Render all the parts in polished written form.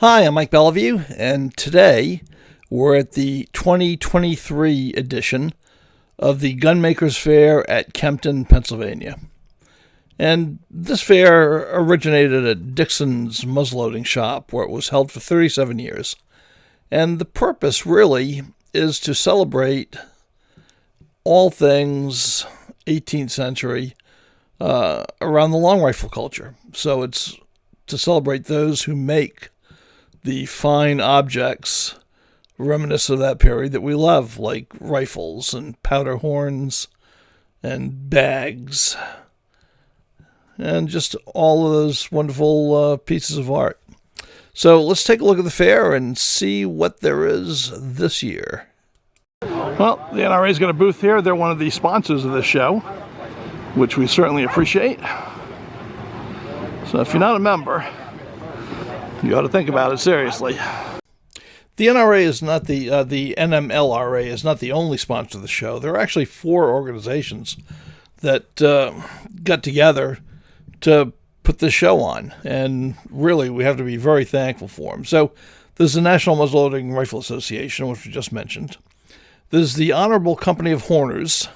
Hi, I'm Mike Beliveau, and today we're at the 2023 edition of the Gunmakers Fair at Kempton, Pennsylvania. And this fair originated at Dixon's muzzleloading shop, where it was held for 37 years. And the purpose really is to celebrate all things 18th century around the long rifle culture. So it's to celebrate those who make the fine objects reminiscent of that period that we love, like rifles and powder horns and bags and just all of those wonderful pieces of art. So let's take a look at the fair and see what there is this year. Well, the NRA's got a booth here. They're one of the sponsors of this show, which we certainly appreciate. So if you're not a member, you ought to think about it seriously. The NRA is not the NMLRA is not the only sponsor of the show. There are actually 4 organizations that got together to put this show on, and really we have to be very thankful for them. So there's the National Muzzleloading Rifle Association, which we just mentioned. There's the Honorable Company of Horners,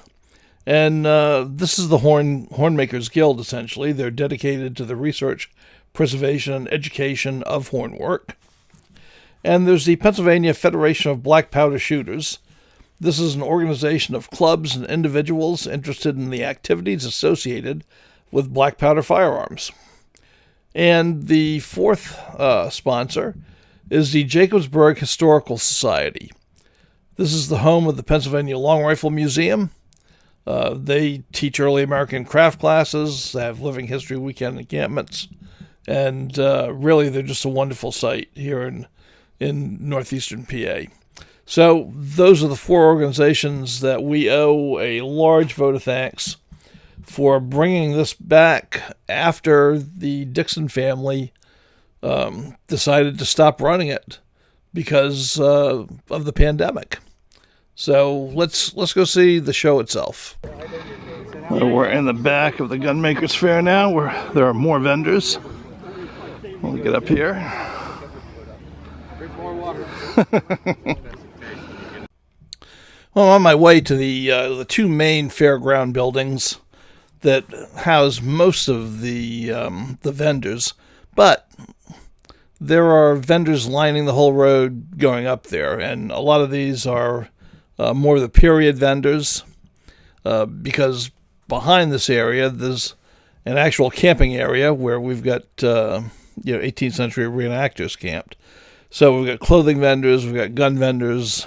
and this is the Horn Makers Guild, essentially. They're dedicated to the research, preservation, and education of hornwork. And there's the Pennsylvania Federation of Black Powder Shooters. This is an organization of clubs and individuals interested in the activities associated with black powder firearms. And the 4th sponsor is the Jacobsburg Historical Society. This is the home of the Pennsylvania Long Rifle Museum. They teach early American craft classes, they have living history weekend encampments, and really they're just a wonderful site here in northeastern PA. So those are the 4 organizations that we owe a large vote of thanks for bringing this back after the Dixon family decided to stop running it because of the pandemic. So let's go see the show itself. We're in the back of the Gunmakers Fair now, where there are more vendors. We'll get up here. Well, I'm on my way to the 2 main fairground buildings that house most of the vendors, but there are vendors lining the whole road going up there, and a lot of these are more of the period vendors, because behind this area there's an actual camping area where we've got 18th century reenactors camped. So we've got clothing vendors, we've got gun vendors,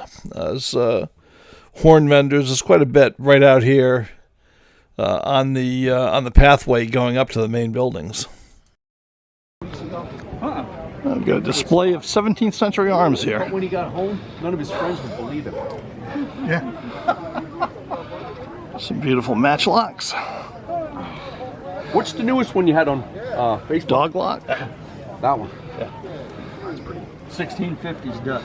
horn vendors. There's quite a bit right out here on the pathway going up to the main buildings. I've got a display of 17th century arms here. When he got home, none of his friends would believe it. Yeah. Some beautiful matchlocks. What's the newest one you had on Facebook? Dog lock. That one. Yeah. 1650s Dutch.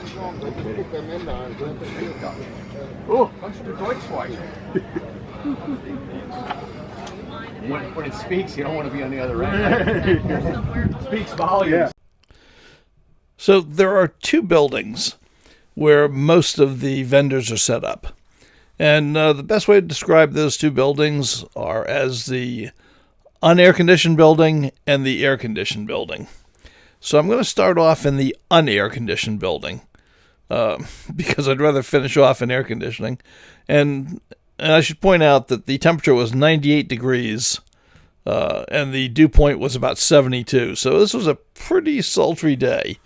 Oh, that's the Deutschwein. When it speaks, you don't want to be on the other end. Speaks volumes. Yeah. So there are 2 buildings where most of the vendors are set up. And the best way to describe those 2 buildings are as the unair-conditioned building and the air-conditioned building. So I'm going to start off in the unair-conditioned building because I'd rather finish off in air conditioning. And I should point out that the temperature was 98 degrees and the dew point was about 72. So this was a pretty sultry day.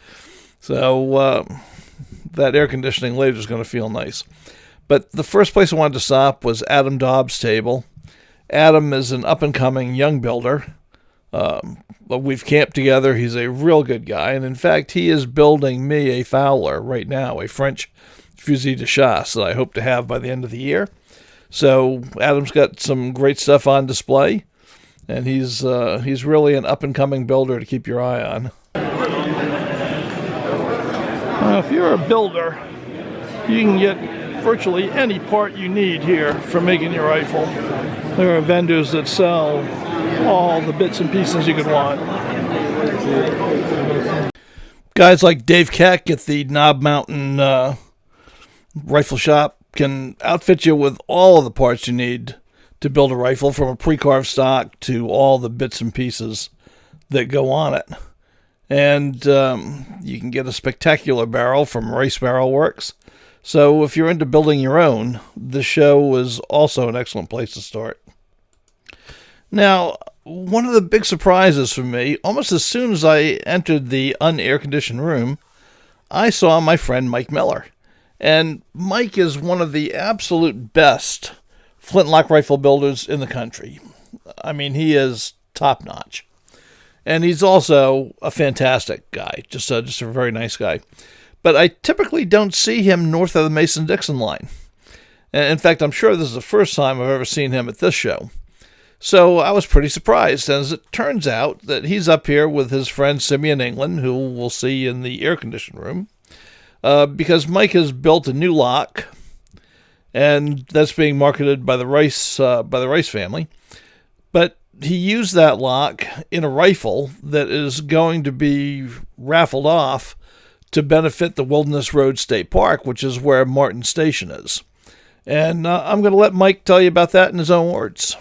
So that air conditioning later is going to feel nice. But the first place I wanted to stop was Adam Dobbs' table. Adam is an up-and-coming young builder. We've camped together. He's a real good guy. And in fact, he is building me a Fowler right now, a French fusil de chasse that I hope to have by the end of the year. So Adam's got some great stuff on display. And he's really an up-and-coming builder to keep your eye on. If you're a builder, you can get virtually any part you need here for making your rifle. There are vendors that sell all the bits and pieces you could want. Guys like Dave Keck at the Knob Mountain Rifle Shop can outfit you with all of the parts you need to build a rifle, from a pre-carved stock to all the bits and pieces that go on it. And you can get a spectacular barrel from Race Barrel Works. So if you're into building your own, the show is also an excellent place to start. Now, one of the big surprises for me, almost as soon as I entered the unair-conditioned room, I saw my friend Mike Miller. And Mike is one of the absolute best flintlock rifle builders in the country. I mean, he is top-notch. And he's also a fantastic guy, just a very nice guy. But I typically don't see him north of the Mason-Dixon line. And in fact, I'm sure this is the first time I've ever seen him at this show. So I was pretty surprised, as it turns out that he's up here with his friend Simeon England, who we'll see in the air-conditioned room, because Mike has built a new lock, and that's being marketed by the Rice family. But he used that lock in a rifle that is going to be raffled off to benefit the Wilderness Road State Park, which is where Martin Station is. And I'm going to let Mike tell you about that in his own words.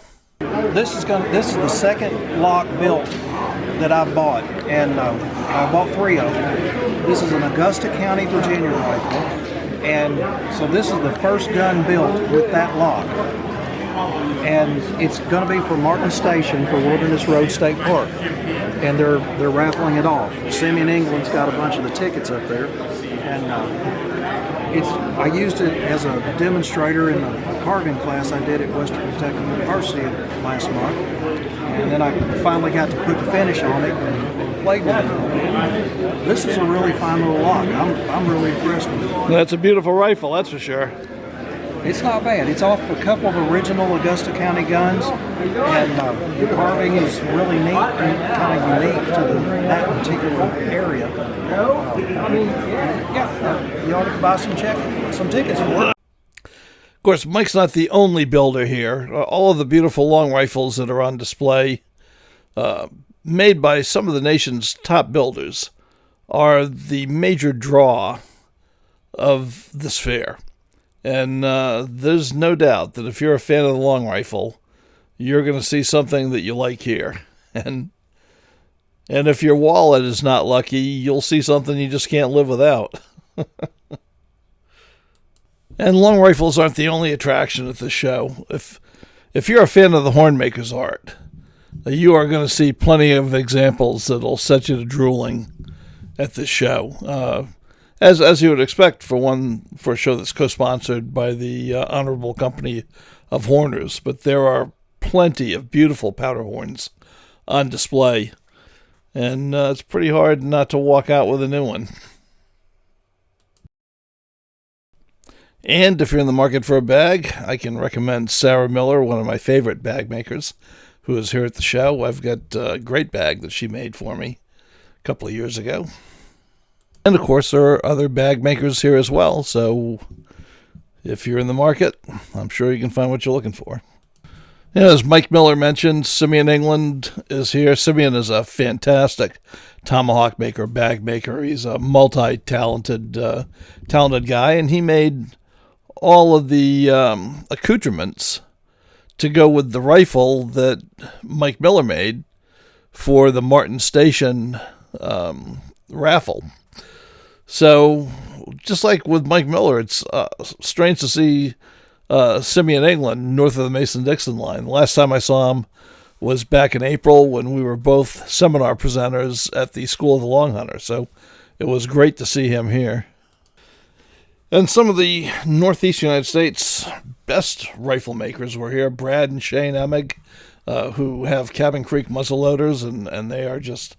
This is the second lock built that I've bought, and I bought 3 of them. This is an Augusta County, Virginia rifle, and so this is the first gun built with that lock. And it's going to be for Martin Station for Wilderness Road State Park, and they're raffling it off. Simeon England's got a bunch of the tickets up there, and I used it as a demonstrator in a carving class I did at Western Kentucky University last month, and then I finally got to put the finish on it and played with it. This is a really fine little lock. I'm really impressed with it. That's a beautiful rifle, that's for sure. It's not bad. It's off a couple of original Augusta County guns, and the carving is really neat and kind of unique to that particular area. You ought to buy some tickets for it. Of course, Mike's not the only builder here. All of the beautiful long rifles that are on display, made by some of the nation's top builders, are the major draw of this fair. And there's no doubt that if you're a fan of the long rifle, you're going to see something that you like here. And if your wallet is not lucky, you'll see something you just can't live without. And long rifles aren't the only attraction at this show. If you're a fan of the hornmaker's art, you are going to see plenty of examples that'll set you to drooling at this show. As you would expect for a show that's co-sponsored by the Honorable Company of Horners, but there are plenty of beautiful powder horns on display, and it's pretty hard not to walk out with a new one. And if you're in the market for a bag, I can recommend Sarah Miller, one of my favorite bag makers, who is here at the show. I've got a great bag that she made for me a couple of years ago. And, of course, there are other bag makers here as well, so if you're in the market, I'm sure you can find what you're looking for. Yeah, as Mike Miller mentioned, Simeon England is here. Simeon is a fantastic tomahawk maker, bag maker. He's a multi-talented guy, and he made all of the accoutrements to go with the rifle that Mike Miller made for the Martin Station raffle. So, just like with Mike Miller, it's strange to see Simeon England north of the Mason-Dixon line. The last time I saw him was back in April when we were both seminar presenters at the School of the Long Hunter. So, it was great to see him here. And some of the Northeast United States best rifle makers were here. Brad and Shane Emig, who have Cabin Creek muzzleloaders, and they are just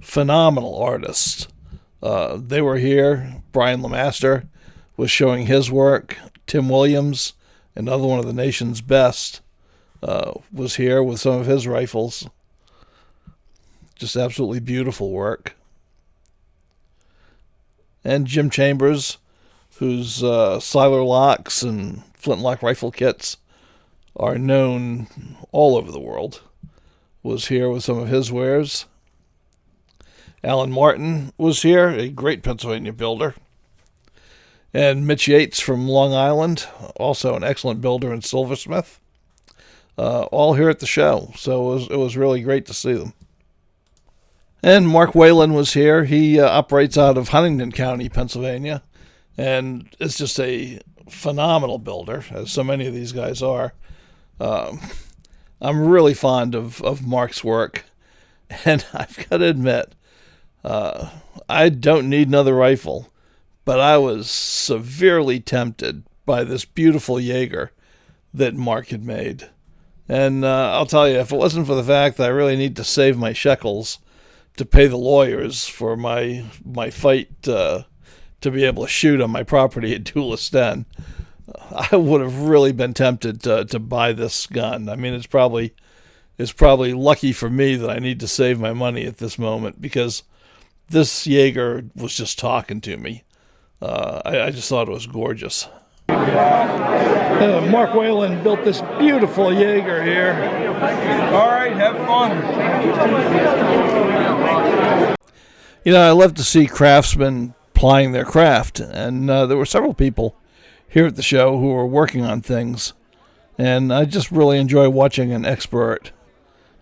phenomenal artists. They were here. Brian Lemaster was showing his work. Tim Williams, another one of the nation's best, was here with some of his rifles. Just absolutely beautiful work. And Jim Chambers, whose Siler locks and flintlock rifle kits are known all over the world, was here with some of his wares. Alan Martin was here, a great Pennsylvania builder. And Mitch Yates from Long Island, also an excellent builder and silversmith. All here at the show, so it was really great to see them. And Mark Whalen was here. He operates out of Huntingdon County, Pennsylvania, and is just a phenomenal builder, as so many of these guys are. I'm really fond of Mark's work, and I've got to admit, I don't need another rifle, but I was severely tempted by this beautiful Jaeger that Mark had made. And I'll tell you, if it wasn't for the fact that I really need to save my shekels to pay the lawyers for my fight to be able to shoot on my property at Duelist Den, I would have really been tempted to buy this gun. I mean, it's probably lucky for me that I need to save my money at this moment, because this Jaeger was just talking to me. I just thought it was gorgeous. Mark Whalen built this beautiful Jaeger here. All right, have fun. You know, I love to see craftsmen plying their craft, and there were several people here at the show who were working on things, and I just really enjoy watching an expert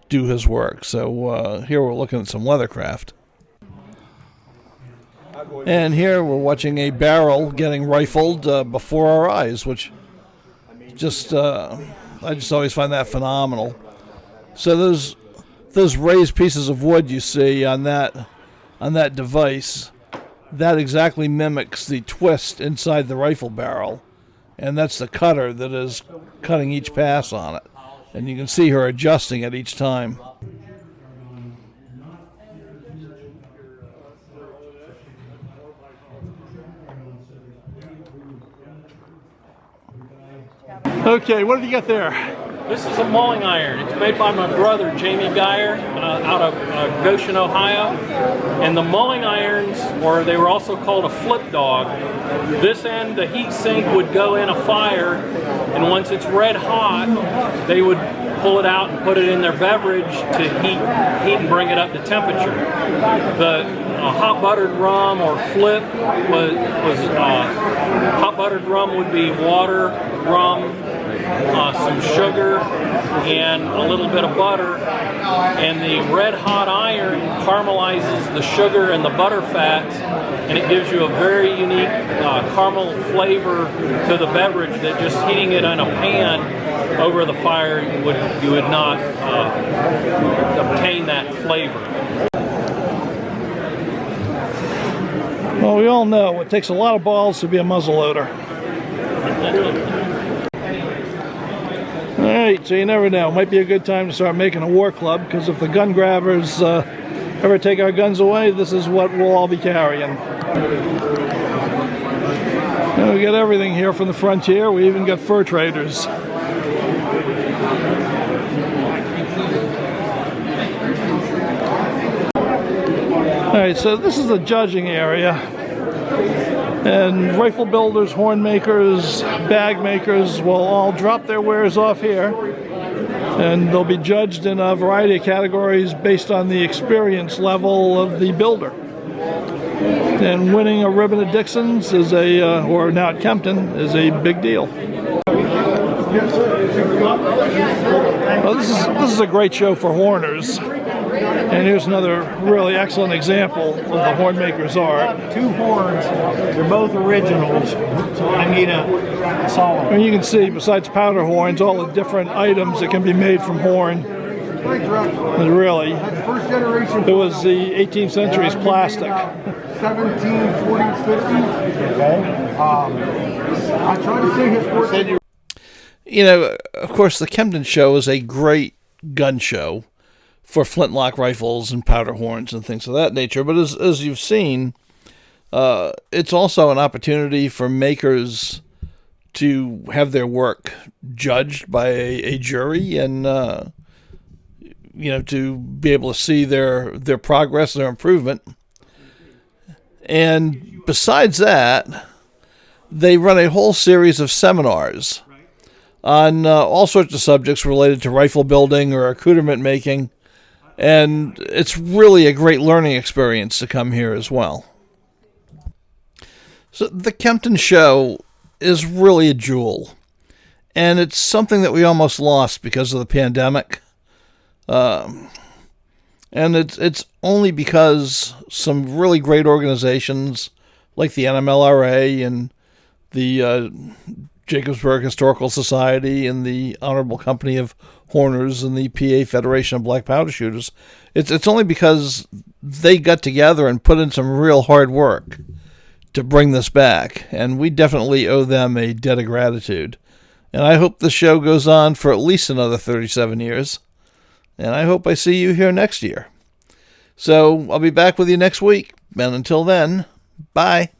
do his work. So here we're looking at some leathercraft. And here we're watching a barrel getting rifled before our eyes, which I just always find that phenomenal. So those raised pieces of wood you see on that device, that exactly mimics the twist inside the rifle barrel, and that's the cutter that is cutting each pass on it. And you can see her adjusting it each time. Okay, what have you got there? This is a mulling iron. It's made by my brother, Jamie Geyer, out of Goshen, Ohio. And the mulling irons, or they were also called a flip dog, this end, the heat sink would go in a fire, and once it's red hot, they would pull it out and put it in their beverage to heat and bring it up to temperature. The hot buttered rum or flip was hot buttered rum would be water, rum, some sugar, and a little bit of butter. And the red hot iron caramelizes the sugar and the butter fats, and it gives you a very unique caramel flavor to the beverage that just heating it in a pan over the fire you would not obtain that flavor. Well, we all know it takes a lot of balls to be a muzzleloader. All right, so you never know. Might be a good time to start making a war club, because if the gun grabbers ever take our guns away, this is what we'll all be carrying. And we got everything here from the frontier. We even got fur traders. All right, so this is the judging area, and rifle builders, horn makers, bag makers will all drop their wares off here, and they'll be judged in a variety of categories based on the experience level of the builder. And winning a ribbon of Dixon's is or now at Kempton, is a big deal. Well, this is a great show for horners. And here's another really excellent example of the horn maker's art. Two horns, they're both originals, so I need a solid. And you can see, besides powder horns, all the different items that can be made from horn. And really, it was the 18th century's plastic. 1740s, 50s. Okay. I try to say his work. You know, of course, the Kempton show is a great gun show for flintlock rifles and powder horns and things of that nature. But as you've seen, it's also an opportunity for makers to have their work judged by a jury, and to be able to see their progress, their improvement. And besides that, they run a whole series of seminars on all sorts of subjects related to rifle building or accoutrement making. And it's really a great learning experience to come here as well. So the Kempton show is really a jewel. And it's something that we almost lost because of the pandemic. And it's only because some really great organizations like the NMLRA and the Jacobsburg Historical Society and the Honorable Company of Horners and the PA Federation of Black Powder Shooters, it's only because they got together and put in some real hard work to bring this back. And we definitely owe them a debt of gratitude. And I hope the show goes on for at least another 37 years. And I hope I see you here next year. So I'll be back with you next week. And until then, bye.